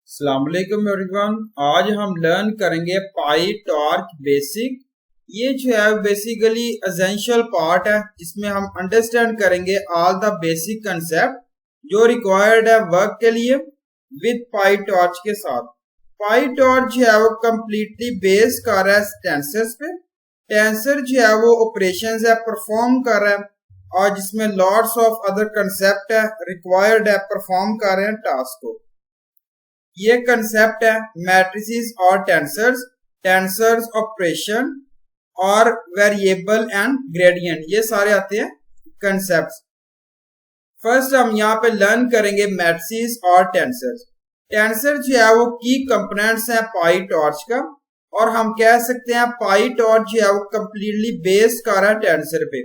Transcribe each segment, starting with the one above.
अस्सलाम वालेकुम एवरीवन। आज हम लर्न करेंगे पाई टॉर्च बेसिक। ये जो है बेसिकली एसेंशियल पार्ट है जिसमें हम अंडरस्टैंड करेंगे ऑल द बेसिक कंसेप्ट जो रिक्वायर्ड है वर्क के लिए विद पाई टॉर्च के साथ। पाई टॉर्च जो है वो कम्प्लीटली बेस कर रहा है टेंसर्स पे। टेंसर जो है वो ऑपरेशंस है परफॉर्म कर रहा है और जिसमें लॉट्स ऑफ अदर कंसेप्ट है रिक्वायर्ड है परफॉर्म कर रहे हैं टास्क को। ये कंसेप्ट है मैट्रिसेस और टेंसर्स, टेंसर्स ऑपरेशन और वेरिएबल एंड ग्रेडियंट, ये सारे आते हैं कंसेप्ट्स। फर्स्ट हम यहाँ पे लर्न करेंगे मैट्रिसेस और टेंसर्स। टेंसर जो है वो की कंपोनेंट्स हैं पाई टॉर्च का, और हम कह सकते हैं पाई टॉर्च जो है वो कंप्लीटली बेस्ड कर रहा है टेंसर पे।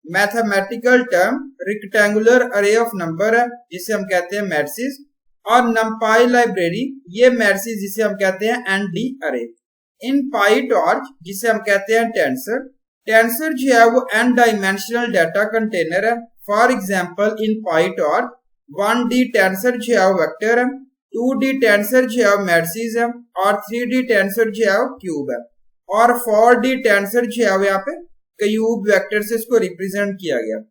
मैथमेटिकल टर्म रेक्टेंगुलर अरे ऑफ नंबर है जिसे हम कहते हैं मैट्रिसेस, और नमपाई लाइब्रेरी ये मैट्रिसेस जिसे हम कहते हैं एनडी अरे। इन पाई टॉर्च जिसे हम कहते हैं टेंसर, टेंसर जो है वो एन डायमेंशनल डाटा कंटेनर है। For example in pi torch 1D tensor जो है वो वेक्टर है, 2D टेंसर जो है वो मैट्रिसेस है, और 3D टेंसर जो है वो क्यूब है, और 4D टेंसर जो है वो यहाँ पे क्यूब वेक्टर से इसको रिप्रेजेंट किया गया।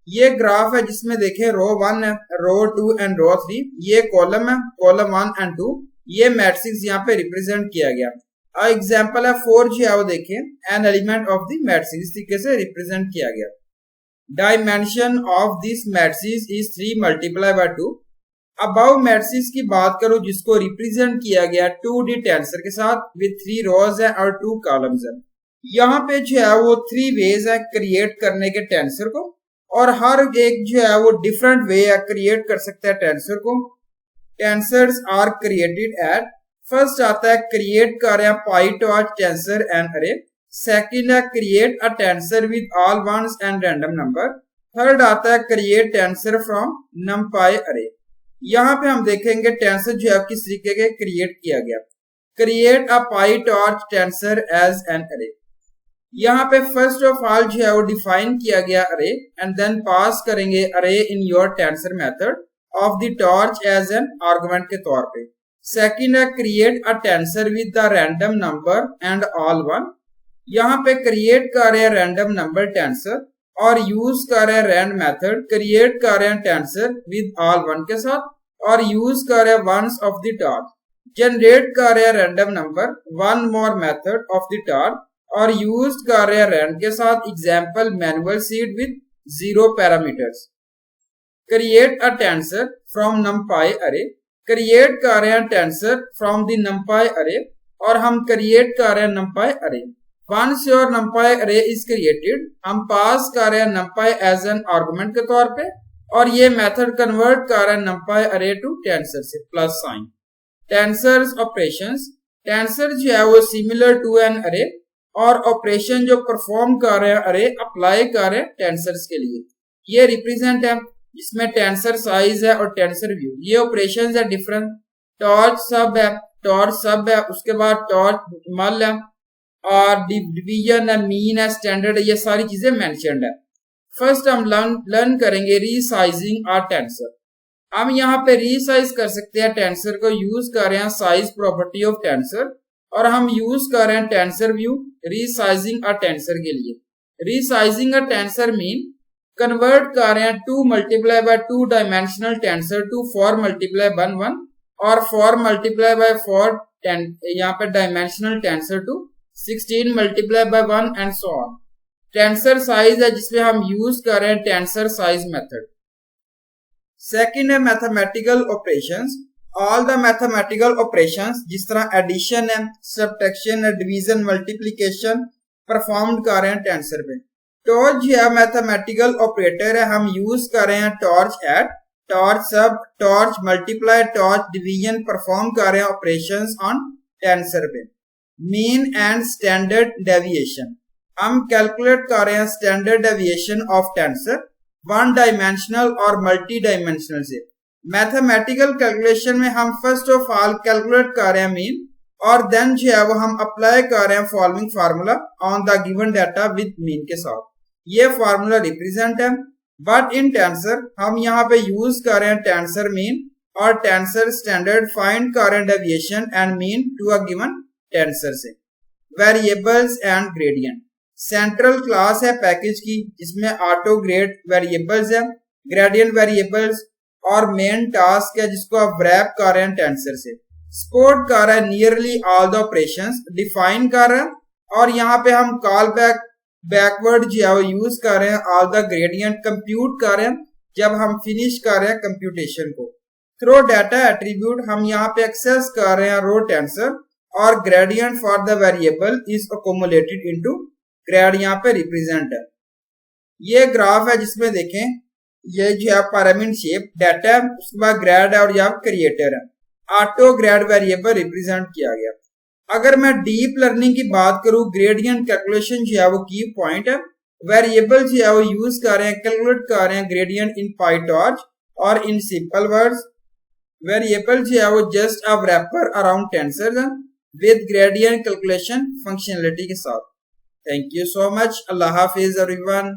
ये ग्राफ है जिसमें देखें रो 1 है, रो 2 एंड रो 3, ये कॉलम है, कॉलम 1 एंड 2, ये मैट्रिक्स यहाँ पे रिप्रेजेंट किया गया। एग्जांपल है 4 जो है वो देखें an element of the matrix, इस तरीके से रिप्रेजेंट किया गया। Dimension of this matrix is 3 multiply by 2। Above matrix की बात करूं जिसको रिप्रेजेंट किया गया 2D टेंसर के साथ विद 3 रोज है और 2 कॉलम्स है। यहाँ पे जो है वो 3 वेज है क्रिएट करने के टेंसर को, और हर एक जो है वो डिफरेंट वे है क्रिएट कर सकता है टेंसर को। Tensors are created at, first आता है क्रिएट कर रहे हैं PyTorch tensor and array, second है create a tensor with all ones and random number, third आता है क्रिएट टेंसर फ्रॉम नमपाई अरे। यहाँ पे हम देखेंगे टेंसर जो है किस तरीके के क्रिएट किया गया। Create a PyTorch tensor as an array, यहाँ पे फर्स्ट ऑफ ऑल जो है वो डिफाइन किया गया अरे, एंड देन पास करेंगे array in your tensor method of the torch as an argument के तौर पे। सेकंड है create a tensor with the random number and all one, यहाँ पे क्रिएट कर रहे हैं रैंडम नंबर टेंसर और यूज कर रहे हैं रैंड मेथड, क्रिएट कर रहे हैं टेंसर विद ऑल वन के साथ और यूज कर रहे हैं ones of the torch, generate कर रहे हैं random number, one more method of the torch और यूज कर रहे हैं रैंड के साथ, example manual seed with 0 parameters. Create a tensor from NumPy array, create कर रहे हैं टेंसर फ्रॉम द नमपाई अरे, और हम क्रिएट कर रहे हैं नमपाई अरे। वंस योर नमपाई अरे इज क्रिएटेड, हम पास कर रहे हैं नमपाई एज एन आर्गुमेंट के तौर पे, और ये मेथड कन्वर्ट कर रहे हैं नमपाई अरे टू टेंसर से plus sign. Tensors operations, tensor जो है वो सिमिलर टू एन अरे, और ऑपरेशन जो परफॉर्म कर रहे हैं अरे अप्लाई कर रहे हैं टेंसर्स के लिए। ये रिप्रेजेंट है जिसमें टेंसर साइज है और टेंसर व्यू, ये ऑपरेशंस है डिफरेंट। टॉर्च सब है, टॉर्च सब है, उसके बाद टॉर्च मल है, और डिवीजन है, मीन है, स्टैंडर्ड है, ये सारी चीजें मेंशन्ड है। फर्स्ट हम लर्न करेंगे रीसाइजिंग और टेंसर। हम यहाँ पे रीसाइज कर सकते हैं टेंसर को, यूज कर रहे हैं साइज प्रॉपर्टी ऑफ टेंसर, और हम यूज कर रहे हैं tensor view resizing a tensor के लिए। Resizing a tensor mean convert कर रहे हैं 2 multiply by 2 dimensional tensor to 4 multiply by 1 और 4 मल्टीप्लाई बाय 4 यहाँ पे dimensional tensor to 16 multiply by 1 and so on. Tensor size है जिसमें हम यूज कर रहे हैं टेंसर साइज मेथड। सेकंड है mathematical operations. All the mathematical operations जिस तरह एडिशन है, सब्ट्रैक्शन है, डिवीजन, मल्टीप्लिकेशन परफॉर्म कर रहे हैं टेंसर पे। टॉर्च जो है मैथमेटिकल ऑपरेटर है, हम यूज कर रहे हैं टॉर्च एड, टॉर्च सब, torch multiply, torch division perform कर रहे हैं ऑपरेशंस ऑन टेंसर पे। मीन एंड स्टैंडर्ड डेविएशन, हम कैलकुलेट कर रहे हैं standard deviation of tensor 1 dimensional और मल्टी डायमेंशनल से। मैथमेटिकल कैलकुलेशन में हम फर्स्ट ऑफ ऑल कैलकुलेट कर रहे हैं मीन, और देन जो है वो हम अप्लाई कर रहे हैं following formula on the given data with mean के साथ। ये फार्मूला रिप्रेजेंट है, बट इन टेंसर हम यहाँ पे यूज कर रहे हैं टेंसर मीन और tensor standard find current deviation and mean to a given tensor से। Variables and gradient, central class है पैकेज की जिसमें ऑटो ग्रेड वेरिएबल्स है, ग्रेडियंट वेरिएबल्स और मेन टास्क है जिसको आप रैप कर रहे हैं टेंसर से। सपोर्ट कर रहा है nearly all the operations, define कर रहा है और यहाँ पे हम कॉल बैक बैकवर्ड जो है वो यूज कर रहे हैं, ऑल द ग्रेडियंट कंप्यूट कर रहे हैं जब हम फिनिश कर रहे हैं कंप्यूटेशन को। थ्रो डाटा एट्रीब्यूट हम यहाँ पे एक्सेस कर रहे हैं रो टेंसर और gradient for the variable is accumulated into grade यहाँ पे रिप्रेजेंट है। ये ग्राफ है जिसमें देखें ये जो है पिरामिड शेप डाटा है, उसके बाद ग्रेड है और यहाँ क्रिएटर है, ऑटो ग्रेड वेरिएबल रिप्रेजेंट किया गया। अगर मैं डीप लर्निंग की बात करूं, ग्रेडियंट कैलकुलेशन जो है वो की पॉइंट है, वेरिएबल जो है वो यूज कर रहे हैं, कैलकुलेट कर रहे हैं ग्रेडियंट इन पाइटॉर्च और इन सिंपल वर्ड्स वेरिएबल जो है वो just a rapper around tensor है विद ग्रेडियंट कैलकुलेशन फंक्शनलिटी के साथ। Thank you so much, Allah Hafiz everyone.